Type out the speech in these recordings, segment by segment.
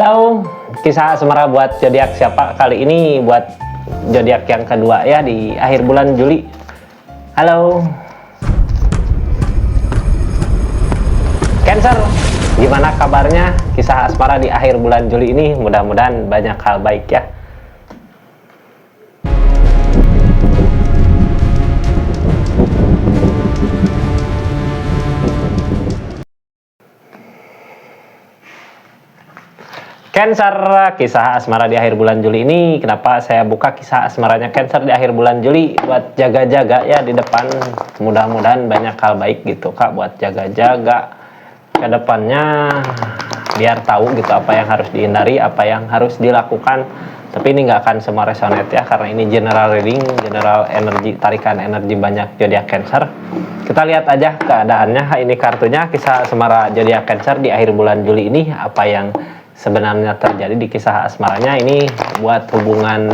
Halo, kisah asmara buat zodiak siapa kali ini? Buat zodiak yang kedua ya di akhir bulan Juli. Halo, Cancer, gimana kabarnya? Kisah asmara di akhir bulan Juli ini mudah-mudahan banyak hal baik ya. Cancer, kisah asmara di akhir bulan Juli ini, kenapa saya buka kisah asmaranya Cancer di akhir bulan Juli? Buat jaga-jaga ya di depan, mudah-mudahan banyak hal baik gitu Kak, buat jaga-jaga ke depannya, biar tahu gitu apa yang harus dihindari, apa yang harus dilakukan. Tapi ini nggak akan semua resonate ya, karena ini general reading, general energi, tarikan energi banyak zodiak Cancer. Kita lihat aja keadaannya. Ini kartunya kisah asmara zodiak Cancer di akhir bulan Juli ini, apa yang sebenarnya terjadi di kisah asmaranya. Ini buat hubungan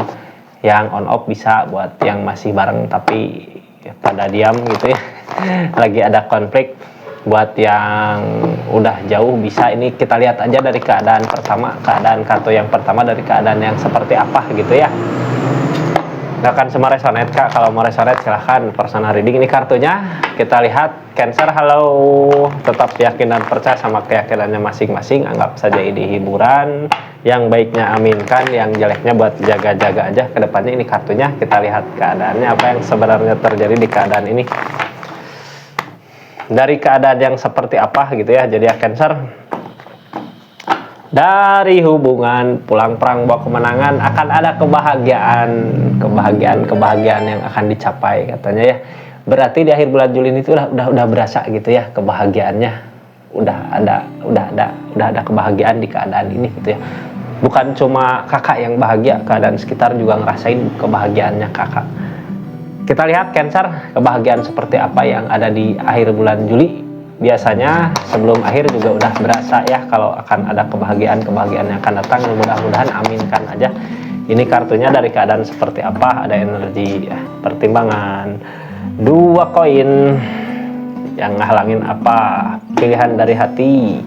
yang on off bisa, buat yang masih bareng tapi pada diam gitu ya, lagi ada konflik. Buat yang udah jauh bisa, ini kita lihat aja dari keadaan pertama, keadaan kartu yang pertama dari keadaan yang seperti apa gitu ya. Nggak akan semua resonate Kak, kalau mau resonate silahkan personal reading. Ini kartunya, kita lihat Cancer. Halo, tetap yakin dan percaya sama keyakinannya masing-masing, anggap saja ini hiburan. Yang baiknya aminkan, yang jeleknya buat jaga-jaga aja ke depannya. Ini kartunya, kita lihat keadaannya apa yang sebenarnya terjadi di keadaan ini. Dari keadaan yang seperti apa gitu ya, jadi Cancer. Dari hubungan pulang perang bawa kemenangan, akan ada kebahagiaan yang akan dicapai katanya ya. Berarti di akhir bulan Juli ini tuh udah berasa gitu ya kebahagiaannya. Udah ada kebahagiaan di keadaan ini gitu ya. Bukan cuma kakak yang bahagia, keadaan sekitar juga ngerasain kebahagiaannya kakak. Kita lihat Cancer, kebahagiaan seperti apa yang ada di akhir bulan Juli. Biasanya sebelum akhir juga udah berasa ya kalau akan ada kebahagiaan yang akan datang. Mudah-mudahan aminkan aja. Ini kartunya dari keadaan seperti apa, ada energi pertimbangan, 2 koin yang ngehalangin apa, pilihan dari hati.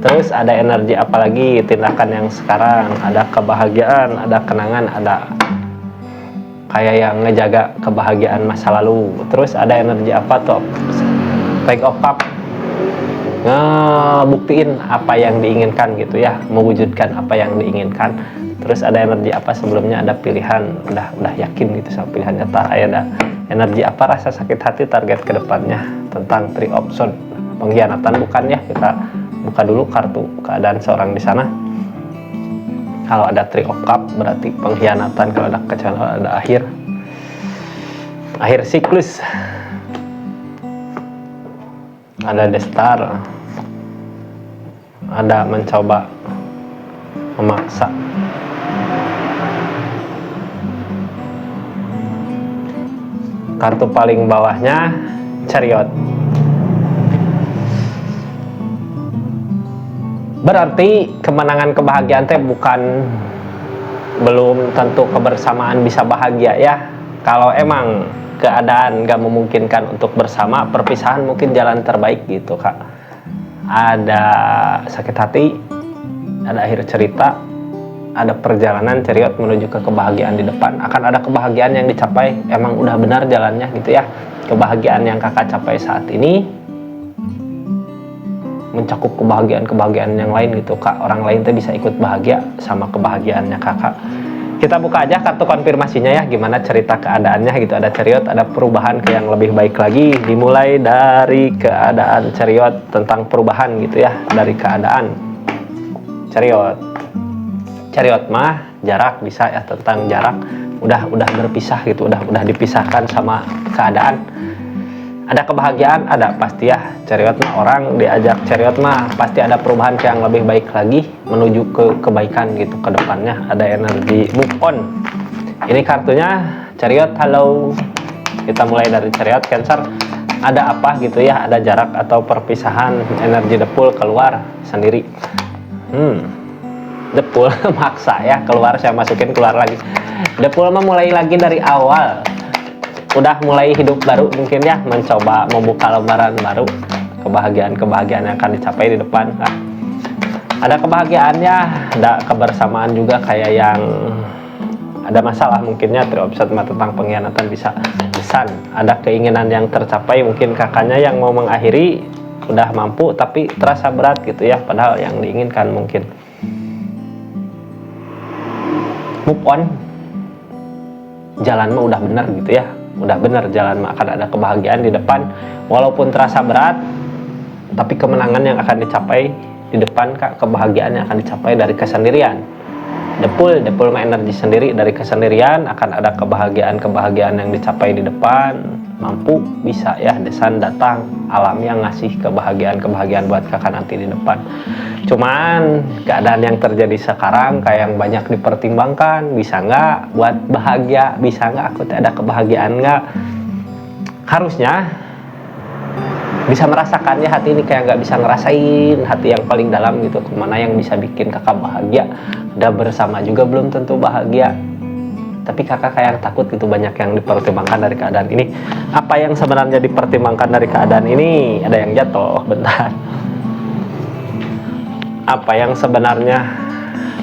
Terus ada energi apa lagi, tindakan yang sekarang, ada kebahagiaan, ada kenangan, ada kayak yang ngejaga kebahagiaan masa lalu. Terus ada energi apa tuh, Page of Cup, ngebuktiin apa yang diinginkan gitu ya, mewujudkan apa yang diinginkan. Terus ada energi apa sebelumnya, ada pilihan, udah yakin gitu sama pilihannya. Ada energi apa, rasa sakit hati, target kedepannya, tentang 3 option, pengkhianatan bukan ya. Kita buka dulu kartu keadaan seorang di sana. Kalau ada 3 of Cup berarti pengkhianatan, kalau ada kecelakaan, ada akhir siklus. Ada The Star, ada mencoba, memaksa. Kartu paling bawahnya Chariot. Berarti kemenangan kebahagiaan teh belum tentu kebersamaan bisa bahagia ya. Kalau emang keadaan gak memungkinkan untuk bersama, perpisahan mungkin jalan terbaik gitu Kak. Ada sakit hati, ada akhir cerita, ada perjalanan Chariot menuju ke kebahagiaan di depan. Akan ada kebahagiaan yang dicapai, emang udah benar jalannya gitu ya. Kebahagiaan yang kakak capai saat ini mencakup kebahagiaan yang lain gitu Kak. Orang lain tuh bisa ikut bahagia sama kebahagiaannya kakak. Kita buka aja kartu konfirmasinya ya, gimana cerita keadaannya gitu. Ada Chariot, ada perubahan ke yang lebih baik lagi. Dimulai dari keadaan Chariot, tentang perubahan gitu ya, dari keadaan Chariot mah jarak bisa ya, tentang jarak. Udah berpisah gitu, udah dipisahkan sama keadaan. Ada kebahagiaan, ada pasti ya. Chariot mah orang diajak Chariot mah pasti ada perubahan ke yang lebih baik lagi, menuju ke kebaikan gitu ke depannya. Ada energi move on. Ini kartunya Chariot. Halo, kita mulai dari Chariot Cancer. Ada apa gitu ya, ada jarak atau perpisahan. Energi The Pool keluar sendiri. The Pool maksa ya, keluar, saya masukin keluar lagi. The Pool mah mulai lagi dari awal, udah mulai hidup baru mungkin ya, mencoba membuka lembaran baru, kebahagiaan yang akan dicapai di depan. Nah, ada kebahagiaannya, ada kebersamaan juga kayak yang ada masalah mungkinnya triopsat tentang pengkhianatan bisa pesan, ada keinginan yang tercapai, mungkin kakaknya yang mau mengakhiri udah mampu tapi terasa berat gitu ya, padahal yang diinginkan mungkin move on, jalan mah udah bener gitu ya, udah bener jalan mah, akan ada kebahagiaan di depan walaupun terasa berat, tapi kemenangan yang akan dicapai di depan kak, kebahagiaan yang akan dicapai dari kesendirian. Depul mah energi sendiri, dari kesendirian akan ada kebahagiaan yang dicapai di depan, mampu bisa ya, desan datang, alam yang ngasih kebahagiaan buat kakak nanti di depan. Cuman keadaan yang terjadi sekarang kayak yang banyak dipertimbangkan, bisa nggak buat bahagia, bisa nggak aku ada kebahagiaan nggak, harusnya bisa merasakan ya, hati ini kayak nggak bisa ngerasain hati yang paling dalam gitu, kemana yang bisa bikin kakak bahagia. Udah bersama juga belum tentu bahagia, tapi kakak kayak takut gitu, banyak yang dipertimbangkan dari keadaan ini. Apa yang sebenarnya dipertimbangkan dari keadaan ini? Ada yang jatuh, bentar. Apa yang sebenarnya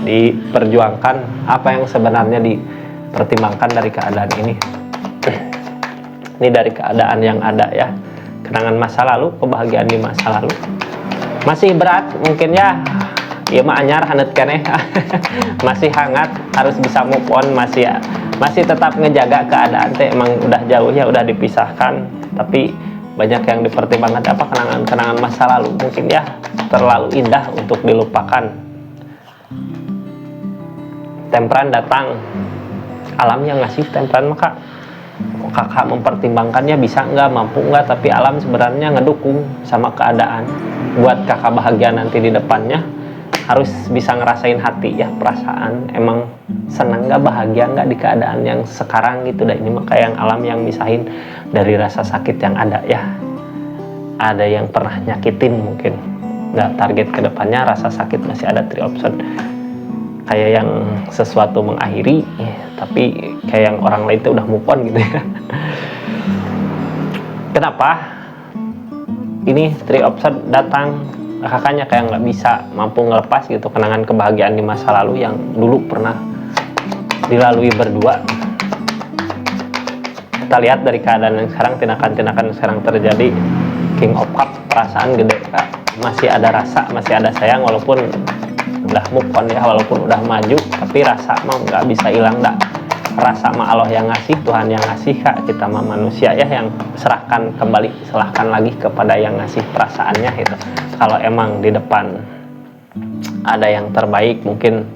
diperjuangkan, apa yang sebenarnya dipertimbangkan dari keadaan ini? Ini dari keadaan yang ada ya, kenangan masa lalu, kebahagiaan di masa lalu. Masih berat mungkin ya, iya mah anyar hanet keneh. Masih hangat, harus bisa move on, masih tetap ngejaga keadaan teh, emang udah jauh ya, udah dipisahkan, tapi banyak yang dipertimbangkan apa, kenangan masa lalu mungkin ya terlalu indah untuk dilupakan. Tempran datang, alam yang ngasih tempran, maka kakak mempertimbangkannya bisa nggak, mampu nggak, tapi alam sebenarnya ngedukung sama keadaan buat kakak bahagia nanti di depannya. Harus bisa ngerasain hati ya, perasaan emang senang nggak, bahagia nggak di keadaan yang sekarang gitu. Dan ini mah kayak yang alam yang misahin dari rasa sakit yang ada ya, ada yang pernah nyakitin mungkin, nggak, target kedepannya rasa sakit masih ada triopson, kayak yang sesuatu mengakhiri ya, tapi kayak yang orang lain itu udah move on gitu ya. Kenapa ini triopson datang, kakaknya kayak nggak bisa mampu ngelepas gitu kenangan kebahagiaan di masa lalu yang dulu pernah dilalui berdua. Kita lihat dari keadaan yang sekarang, tindakan-tindakan yang sekarang terjadi, King of Cup, perasaan gede kak, masih ada rasa, masih ada sayang, walaupun udah move on ya, walaupun udah maju, tapi rasa mah nggak bisa hilang dah. Rasa mah Allah yang ngasih, Tuhan yang ngasih kak, kita mah manusia ya yang serahkan kembali, serahkan lagi kepada yang ngasih perasaannya gitu. Kalau emang di depan ada yang terbaik, mungkin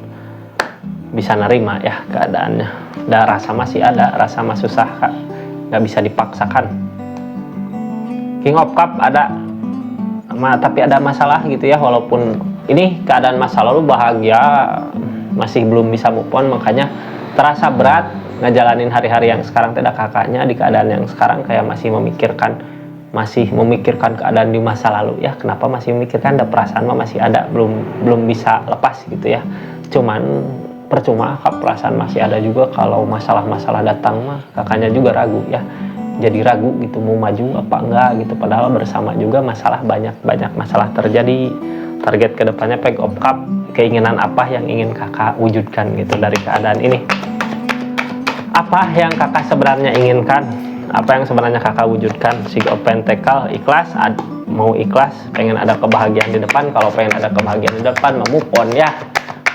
bisa nerima ya keadaannya. Dan rasa masih ada, rasa mah susah kak, nggak bisa dipaksakan. King of Cup ada, tapi ada masalah gitu ya, walaupun ini keadaan masa lalu bahagia, masih belum bisa move on, makanya terasa berat ngejalanin hari-hari yang sekarang. Tidak, kakaknya di keadaan yang sekarang kayak masih memikirkan keadaan di masa lalu ya. Kenapa masih memikirkan? Ada perasaan mah masih ada, belum bisa lepas gitu ya. Cuman percuma kak, perasaan masih ada juga. Kalau masalah-masalah datang mah kakaknya juga ragu ya, jadi ragu gitu mau maju apa enggak gitu, padahal bersama juga masalah, banyak masalah terjadi. Target kedepannya King of Cup, keinginan apa yang ingin kakak wujudkan gitu dari keadaan ini? Apa yang kakak sebenarnya inginkan? Apa yang sebenarnya kakak wujudkan? Six of Pentacle, ikhlas, mau ikhlas, pengen ada kebahagiaan di depan. Kalau pengen ada kebahagiaan di depan, move on ya,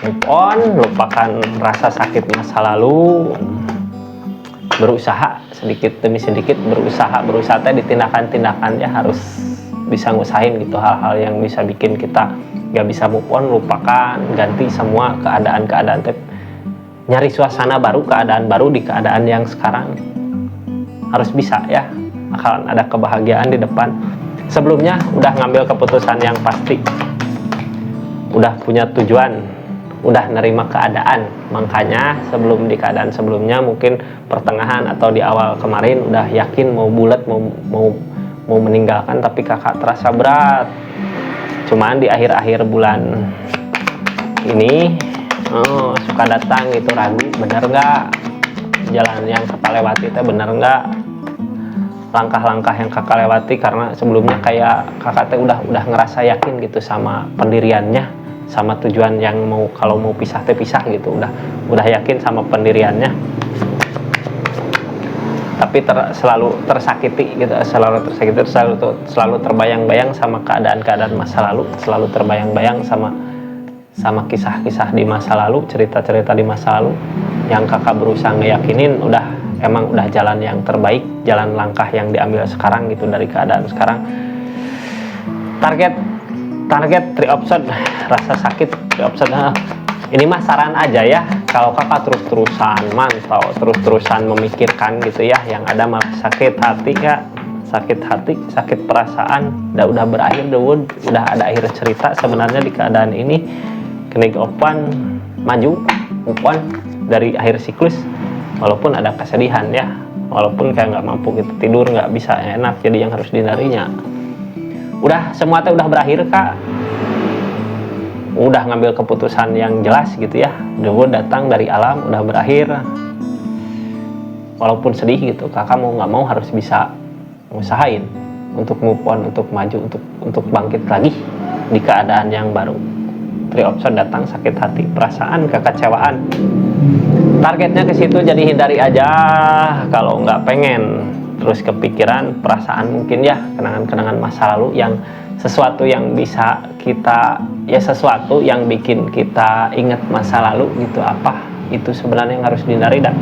move on, lupakan rasa sakit masa lalu, berusaha sedikit demi sedikit, berusaha teh di tindakan ya, harus bisa ngusahain gitu hal-hal yang bisa bikin kita gak bisa move on, lupakan, ganti semua keadaan teh, nyari suasana baru, keadaan baru di keadaan yang sekarang. Harus bisa ya, akan ada kebahagiaan di depan. Sebelumnya udah ngambil keputusan yang pasti, udah punya tujuan, udah nerima keadaan, makanya sebelum di keadaan sebelumnya mungkin pertengahan atau di awal kemarin udah yakin mau bulat, mau meninggalkan, tapi kakak terasa berat. Cuman di akhir-akhir bulan ini suka datang gitu, ragu bener nggak jalan yang kakak lewati teh, bener nggak langkah-langkah yang kakak lewati, karena sebelumnya kayak kakak teh udah ngerasa yakin gitu sama pendiriannya, sama tujuan yang mau, kalau mau pisah teh pisah gitu, udah yakin sama pendiriannya, tapi selalu tersakiti gitu, selalu terbayang-bayang sama keadaan-keadaan masa lalu, selalu terbayang-bayang sama kisah-kisah di masa lalu, cerita-cerita di masa lalu, yang kakak berusaha ngeyakinin emang udah jalan yang terbaik, jalan langkah yang diambil sekarang gitu dari keadaan sekarang. Target 3 option, rasa sakit 3 option. Ini mah saran aja ya, kalau kakak terus-terusan mantau, terus-terusan memikirkan gitu ya, yang ada malah sakit hati kak, sakit perasaan. Udah berakhir udah ada akhir cerita sebenarnya di keadaan ini. Kenik opan maju opan dari akhir siklus, walaupun ada kesedihan ya, walaupun kayak nggak mampu gitu, tidur nggak bisa enak, jadi yang harus dihindarinya. Udah semua teh udah berakhir kak, udah ngambil keputusan yang jelas gitu ya, dewa datang dari alam, udah berakhir. Walaupun sedih gitu, kakak mau nggak mau harus bisa ngusahain untuk move on, untuk maju, untuk bangkit lagi di keadaan yang baru. 3 option datang, sakit hati, perasaan, kekecewaan. Targetnya ke situ, jadi hindari aja kalau nggak pengen terus kepikiran perasaan, mungkin ya kenangan-kenangan masa lalu, yang sesuatu yang bisa kita ya, sesuatu yang bikin kita ingat masa lalu gitu, apa itu sebenarnya yang harus dihindari. Dan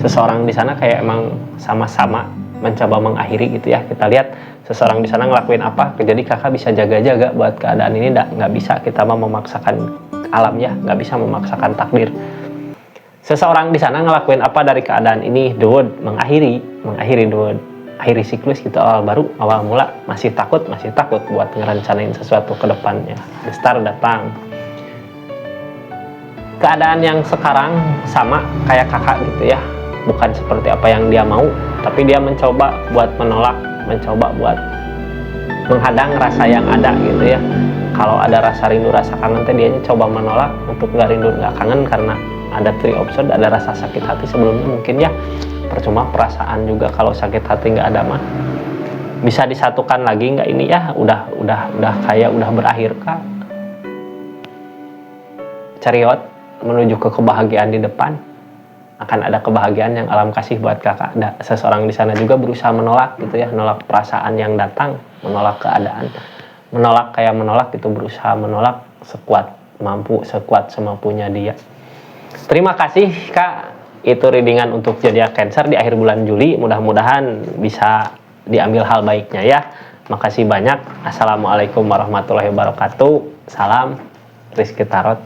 seseorang di sana kayak emang sama-sama mencoba mengakhiri gitu ya, kita lihat seseorang di sana ngelakuin apa, jadi kakak bisa jaga-jaga buat keadaan ini. Nggak bisa kita mau memaksakan alam ya, nggak bisa memaksakan takdir. Seseorang di sana ngelakuin apa dari keadaan ini, mengakhiri akhiri siklus gitu, awal mula masih takut buat ngerencanain sesuatu ke depannya. Star datang, keadaan yang sekarang sama kayak kakak gitu ya, bukan seperti apa yang dia mau, tapi dia mencoba buat menolak, mencoba buat menghadang rasa yang ada gitu ya. Kalau ada rasa rindu, rasa kangen teh dia coba menolak untuk nggak rindu, nggak kangen, karena ada 3 option, ada rasa sakit hati sebelumnya mungkin ya. Percuma perasaan juga kalau sakit hati nggak ada mah bisa disatukan lagi nggak ini ya, udah kayak udah berakhir kak. Cariot menuju ke kebahagiaan di depan, akan ada kebahagiaan yang alam kasih buat kakak. Seseorang di sana juga berusaha menolak gitu ya, menolak perasaan yang datang, menolak keadaan, menolak gitu, berusaha menolak sekuat mampu, sekuat semampunya dia. Terima kasih kak, itu readingan untuk zodiak Cancer di akhir bulan Juli, mudah-mudahan bisa diambil hal baiknya ya. Makasih banyak. Assalamualaikum warahmatullahi wabarakatuh. Salam Rizky Tarot.